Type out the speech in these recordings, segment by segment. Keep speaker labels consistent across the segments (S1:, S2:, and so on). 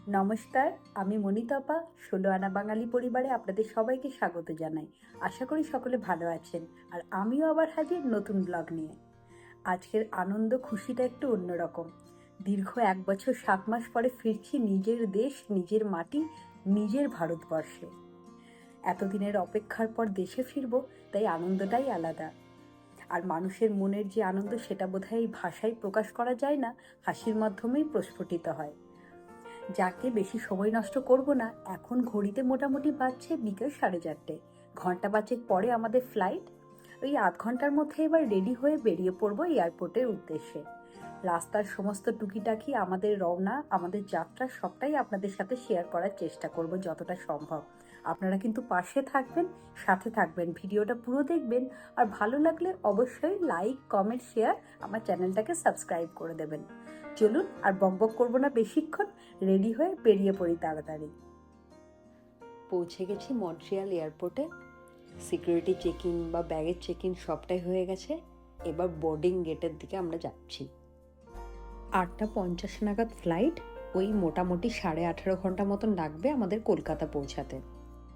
S1: নমস্কার, আমি মনিতপা। ১৬ আনা বাঙালি পরিবারে আপনাদের সবাইকে স্বাগত জানাই। আশা করি সকলে ভালো আছেন। আর আমিও আবার হাজির নতুন ব্লগ নিয়ে। আজকের আনন্দ খুশিটা একটু অন্যরকম। দীর্ঘ ১ বছর ৭ মাস পরে ফিরছি নিজের দেশ, নিজের মাটি, নিজের ভারতবর্ষে। এতদিনের অপেক্ষার পর দেশে ফিরব, তাই আনন্দটাই আলাদা। আর মানুষের মনের যে আনন্দ সেটা বোধহয় এই ভাষায় প্রকাশ করা যায় না, হাসির মাধ্যমেই প্রস্ফুটিত হয়। যাকে বেশি সময় নষ্ট করব না, এখন ঘড়িতে মোটামুটি বাজছে বিকেল 4:30। ঘন্টা পাঁচেক পরে আমাদের ফ্লাইট। ওই আধ ঘন্টার মধ্যে এবার রেডি হয়ে বেরিয়ে পড়বো এয়ারপোর্টের উদ্দেশ্যে। রাস্তার সমস্ত টুকিটাকি, আমাদের রওনা, আমাদের যাত্রা সবটাই আপনাদের সাথে শেয়ার করার চেষ্টা করব যতটা সম্ভব। আপনারা কিন্তু পাশে থাকবেন, সাথে থাকবেন, ভিডিওটা পুরো দেখবেন। আর ভালো লাগলে অবশ্যই লাইক, কমেন্ট, শেয়ার, আমার চ্যানেলটাকে সাবস্ক্রাইব করে দেবেন। চলুন আর বকবক করবো না বেশিক্ষণ, রেডি হয়ে বেরিয়ে পড়ি তাড়াতাড়ি। পৌঁছে গেছি মন্ট্রিয়াল এয়ারপোর্টে। সিকিউরিটি চেকিং বা ব্যাগেজ চেকিং সবটাই হয়ে গেছে। এবার বোর্ডিং গেটের দিকে আমরা যাচ্ছি। 8:50 নাগাদ ফ্লাইট। ওই মোটামুটি 18.5 ঘন্টা মতন লাগবে আমাদের কলকাতা পৌঁছাতে।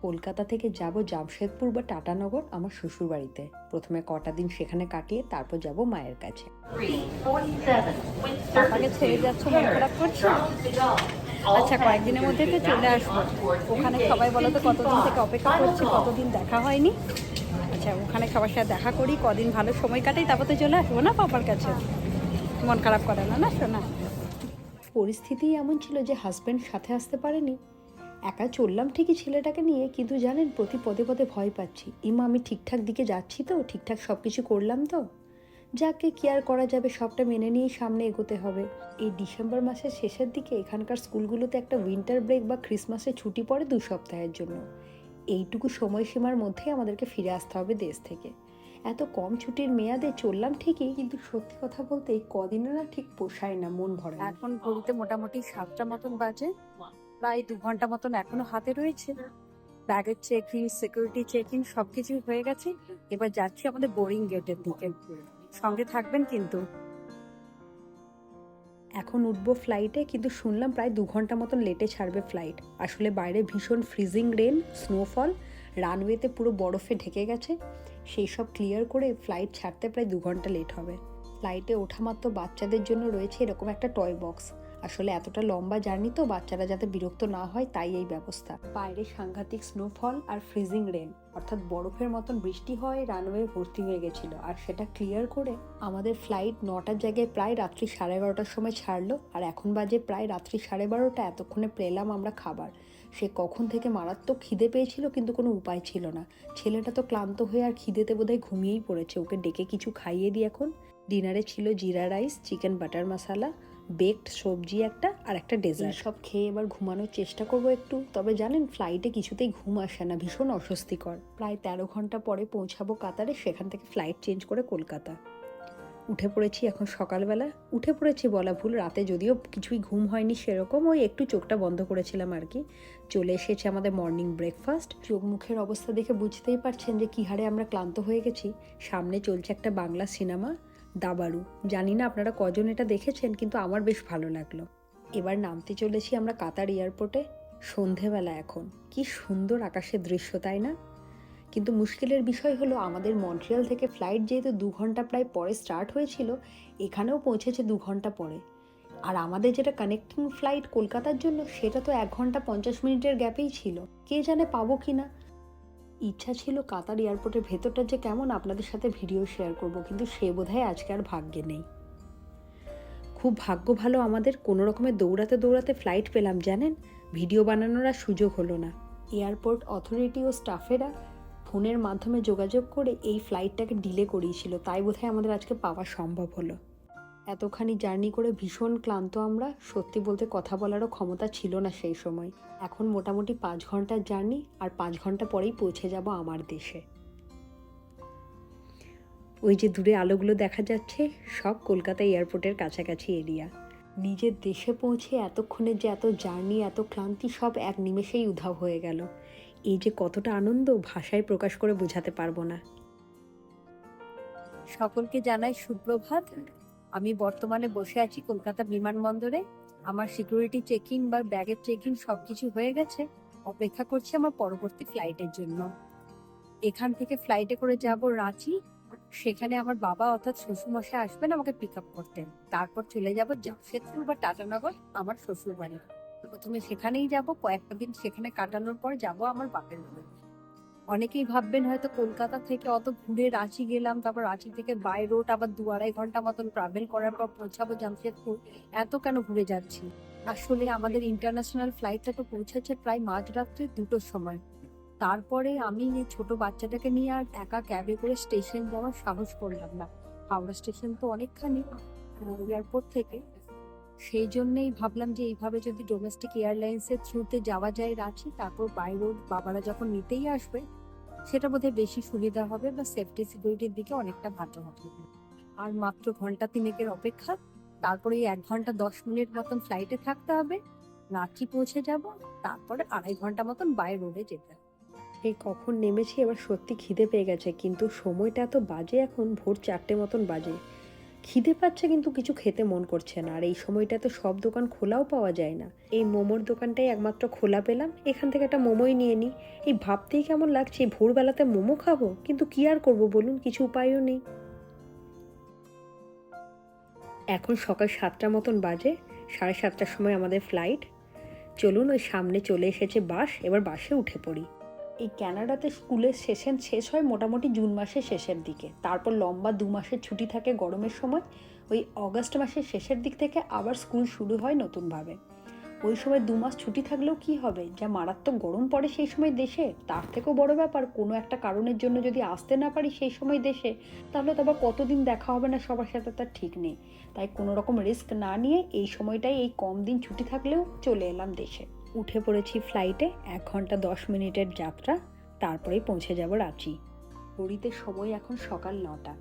S1: কলকাতা থেকে যাব জামশেদপুর বা টাটানগর আমার শ্বশুর বাড়িতে। প্রথমে কটা দিন সেখানে কাটিয়ে তারপর যাব মায়ের কাছে।
S2: পাপাকে ছেড়ে যাচ্ছ, মন খারাপ করছো? আচ্ছা, কয়েকদিনের মধ্যে তো চলে আসবো। ওখানে সবাই বলো তো কতদিন থেকে অপেক্ষা করছি, কতদিন দেখা হয়নি। আচ্ছা, ওখানে সবার সাথে দেখা করি, কদিন ভালো সময় কাটাই, তারপর তো চলে আসবো না পাপার কাছে। মন খারাপ করে না, না শোনা?
S1: পরিস্থিতি এমন ছিল যে হাজব্যান্ড সাথে আসতে পারেনি। একা চললাম ঠিকই ছেলেটাকে নিয়ে, কিন্তু জানেন প্রতি পদে পদে ভয় পাচ্ছি। ইমা, আমি ঠিকঠাক দিকে যাচ্ছি তো? ঠিকঠাক সব কিছু করলাম তো? যাকে কি আর করা যাবে, সবটা মেনে নিয়েই সামনে এগোতে হবে। এই ডিসেম্বর মাসের শেষের দিকে এখানকার স্কুলগুলোতে একটা উইন্টার ব্রেক বা ক্রিসমাসের ছুটি পড়ে 2 সপ্তাহের জন্য। এইটুকু সময়সীমার মধ্যেই আমাদেরকে ফিরে আসতে হবে দেশ থেকে। এত কম ছুটির মেয়াদে চললাম ঠিকই, কিন্তু সত্যি কথা বলতে এই কদিনে না ঠিক পোষায় না, মন ভরে না।
S2: এখন ঘড়িতে মোটামুটি 7টা মতন বাজে। প্রায় 2 ঘন্টা মতন এখনো হাতে রয়েছে। ব্যাগের চেকিং, সিকিউরিটি চেকিং সবকিছুই হয়ে গেছে। এবার যাচ্ছি আমাদের বোর্ডিং গেটের দিকে। সঙ্গে থাকবেন কিন্তু।
S1: এখন উঠবো ফ্লাইটে, কিন্তু শুনলাম প্রায় 2 ঘন্টা মতন লেটে ছাড়বে ফ্লাইট। আসলে বাইরে ভীষণ ফ্রিজিং রেন, স্নোফল, রানওয়েতে পুরো বরফে ঢেকে গেছে। সেই সব ক্লিয়ার করে ফ্লাইট ছাড়তে প্রায় 2 ঘন্টা লেট হবে। ফ্লাইটে ওঠা মাত্র বাচ্চাদের জন্য রয়েছে এরকম একটা টয় বক্স। আসলে এতটা লম্বা জার্নি তো, বাচ্চারা যাতে বিরক্ত না হয় তাই এই ব্যবস্থা। বাইরে সাংঘাতিক স্নোফল আর ফ্রিজিং রেন, অর্থাৎ বরফের মতন বৃষ্টি হয়, রানওয়ে ভর্তি হয়ে গেছিল। আর সেটা ক্লিয়ার করে আমাদের ফ্লাইট 9টার জায়গায় প্রায় রাত্রি 11:30টার সময় ছাড়লো। আর এখন বাজে প্রায় রাত্রি 12:30। এতক্ষণে পেলাম আমরা খাবার। সে কখন থেকে মারাত্মক খিদে পেয়েছিল, কিন্তু কোনো উপায় ছিল না। ছেলেটা তো ক্লান্ত হয়ে আর খিদেতে বোধহয় ঘুমিয়েই পড়েছে। ওকে ডেকে কিছু খাইয়ে দিই এখন। ডিনারে ছিল জিরা রাইস, চিকেন বাটার মশালা, বেকড সবজি একটা, আর একটা ডেজার্ট। সব খেয়ে এবার ঘুমানোর চেষ্টা করব একটু। তবে জানেন ফ্লাইটে কিছুতেই ঘুম আসে না, ভীষণ অস্বস্তিকর। প্রায় 13 ঘন্টা পরে পৌঁছাবো কাতারে, সেখান থেকে ফ্লাইট চেঞ্জ করে কলকাতা। উঠে পড়েছি এখন সকালবেলা। উঠে পড়েছি বলা ভুল, রাতে যদিও কিছুই ঘুম হয়নি সেরকম, ওই একটু চোখটা বন্ধ করেছিলাম আর কি। চলে এসেছে আমাদের মর্নিং ব্রেকফাস্ট। চোখ মুখের অবস্থা দেখে বুঝতেই পারছেন যে কী হারে আমরা ক্লান্ত হয়ে গেছি। সামনে চলছে একটা বাংলা সিনেমা, দাবারু। জানি না আপনারা কজন এটা দেখেছেন, কিন্তু আমার বেশ ভালো লাগলো। এবার নামতে চলেছি আমরা কাতার এয়ারপোর্টে। সন্ধেবেলা এখন, কি সুন্দর আকাশের দৃশ্য, তাই না? কিন্তু মুশকিলের বিষয় হলো আমাদের মন্ট্রিয়াল থেকে ফ্লাইট যেহেতু 2 ঘন্টা প্রায় পরে স্টার্ট হয়েছিল, এখানেও পৌঁছেছে 2 ঘন্টা পরে। আর আমাদের যেটা কানেক্টিং ফ্লাইট কলকাতার জন্য, সেটা তো 1 ঘন্টা 50 মিনিটের গ্যাপেই ছিল। কে জানে পাবো কি না। ইচ্ছা ছিল কাতার এয়ারপোর্টের ভেতরটা যে কেমন আপনাদের সাথে ভিডিও শেয়ার করব, কিন্তু সে বোধহয় আজকে আর ভাগ্যে নেই। খুব ভাগ্য ভালো আমাদের, কোনো রকমের দৌড়াতে দৌড়াতে ফ্লাইট পেলাম জানেন। ভিডিও বানানোর আর সুযোগ হলো না। এয়ারপোর্ট অথরিটি ও স্টাফেরা ফোনের মাধ্যমে যোগাযোগ করে এই ফ্লাইটটাকে ডিলে করিয়েছিল, তাই বোধহয় আমাদের আজকে পাওয়া সম্ভব হলো। এতখানি জার্নি করে ভীষণ ক্লান্ত আমরা। সত্যি বলতে কথা বলারও ক্ষমতা ছিল না সেই সময়। এখন মোটামুটি 5 ঘন্টার জার্নি, আর 5 ঘন্টা পরেই পৌঁছে যাব আমার দেশে। ওই যে দূরে আলোগুলো দেখা যাচ্ছে, সব কলকাতা এয়ারপোর্টের কাছাকাছি এরিয়া। নিজের দেশে পৌঁছে এতক্ষণে যে এত জার্নি, এত ক্লান্তি সব এক নিমেষেই উধাও হয়ে গেল। এই যে কতটা আনন্দ ভাষায় প্রকাশ করে বোঝাতে পারবো না।
S2: সকলকে জানাই সুপ্রভাত। আমি বর্তমানে বসে আছি কলকাতা বিমানবন্দরে।
S1: আমার সিকিউরিটি চেকিং বা ব্যাগের চেকিং সবকিছু হয়ে গেছে। অপেক্ষা করছি আমার পরবর্তী ফ্লাইটের জন্য। এখান থেকে ফ্লাইটে করে যাব রাঁচি। সেখানে আমার বাবা অর্থাৎ শ্বশুরমশাই আসবেন আমাকে পিক আপ করতে। তারপর চলে যাব জামশেদপুর বা টাটানগর আমার শ্বশুর বাড়ি। প্রথমে সেখানেই যাব, কয়েকটা দিন সেখানে কাটানোর পর যাব আমার বাপের বাড়ি। অনেকেই ভাববেন হয়তো কলকাতা থেকে অত ঘুরে রাঁচি গেলাম, তারপর রাঁচি থেকে বাই রোড আবার 2-2.5 ঘন্টা মতন ট্রাভেল করার পর পৌঁছাবো জামশেদপুর, এত কেন ঘুরে যাচ্ছি। আসলে আমাদের ইন্টারন্যাশনাল ফ্লাইটটা তো পৌঁছেছে প্রায় মাঝরাত্রে 2টোর সময়। তারপরে আমি এই ছোট বাচ্চাটাকে নিয়ে আর একা ক্যাবে করে স্টেশন যাওয়ার সাহস করলাম না। হাওড়া স্টেশন তো অনেকখানি এয়ারপোর্ট থেকে। সেই জন্যই ভাবলাম যে এইভাবে যদি ডোমেস্টিক এয়ারলাইন্সের থ্রুতে যাওয়া যায় রাঁচি, তারপর বাই রোড বাবারা যখন নিতেই আসবে সেটা বোধহয় বেশি সুবিধা হবে বা সেফটি সিকিউরিটির দিকে অনেকটা ভালো হবে। আর মাত্র ঘন্টা 3-এর অপেক্ষা, তারপরে 1 ঘন্টা 10 মিনিট মতন ফ্লাইটে থাকতে হবে, রাঁচি পৌঁছে যাব, তারপরে 2.5 ঘন্টা মতন বাই রোডে যেতে হবে। এই কখন নেমেছি, এবার সত্যি খিদে পেয়ে গেছে, কিন্তু সময়টা এত বাজে, এখন ভোর 4টে মতন বাজে। খিদে পাচ্ছে কিন্তু কিছু খেতে মন করছে না, আর এই সময়টা তো সব দোকান খোলাও পাওয়া যায় না। এই মোমোর দোকানটাই একমাত্র খোলা পেলাম, এখান থেকে একটা মোমোই নিয়ে নিই। এই ভাবতেই কেমন লাগছে এই ভোরবেলাতে মোমো খাবো, কিন্তু কি আর করবো বলুন, কিছু উপায়ও নেই। এখন সকাল 7টা মতন বাজে, 7:30টার সময় আমাদের ফ্লাইট। চলুন, ওই সামনে চলে এসেছে বাস, এবার বাসে উঠে পড়ি। এই ক্যানাডাতে স্কুলের সেশন শেষ হয় মোটামুটি জুন মাসের শেষের দিকে, তারপর লম্বা 2 মাসের ছুটি থাকে গরমের সময়। ওই অগাস্ট মাসের শেষের দিক থেকে আবার স্কুল শুরু হয় নতুনভাবে। ওই সময় 2 মাস ছুটি থাকলেও কি হবে, যা মারাত্মক গরম পড়ে সেই সময় দেশে। তার থেকেও বড় ব্যাপার, কোনো একটা কারণের জন্য যদি আসতে না পারি সেই সময় দেশে, তাহলে তো আবার কতদিন দেখা হবে না সবার সাথে তার ঠিক নেই। তাই কোনো রকম রিস্ক না নিয়ে এই সময়টাই, এই কম দিন ছুটি থাকলেও চলে এলাম দেশে। উঠে পড়েছি ফ্লাইটে, 1 ঘন্টা 10 মিনিটের যাত্রা, তারপরেই পৌঁছে যাব রাঁচি। ঘড়িতে সময় এখন সকাল 9টা।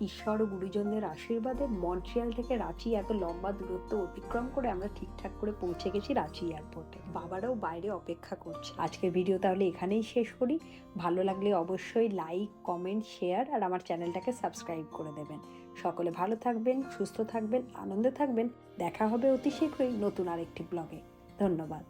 S1: ঈশ্বর ও গুরুজনদের আশীর্বাদে মন্ট্রিয়াল থেকে রাঁচি এত লম্বা দূরত্ব অতিক্রম করে আমরা ঠিকঠাক করে পৌঁছে গেছি রাঁচি এয়ারপোর্টে। বাবারাও বাইরে অপেক্ষা করছে। আজকের ভিডিও তাহলে এখানেই শেষ করি। ভালো লাগলে অবশ্যই লাইক, কমেন্ট, শেয়ার আর আমার চ্যানেলটাকে সাবস্ক্রাইব করে দেবেন। সকলে ভালো থাকবেন, সুস্থ থাকবেন, আনন্দে থাকবেন। দেখা হবে অতি শীঘ্রই নতুন আরেকটি ব্লগে। ধন্যবাদ।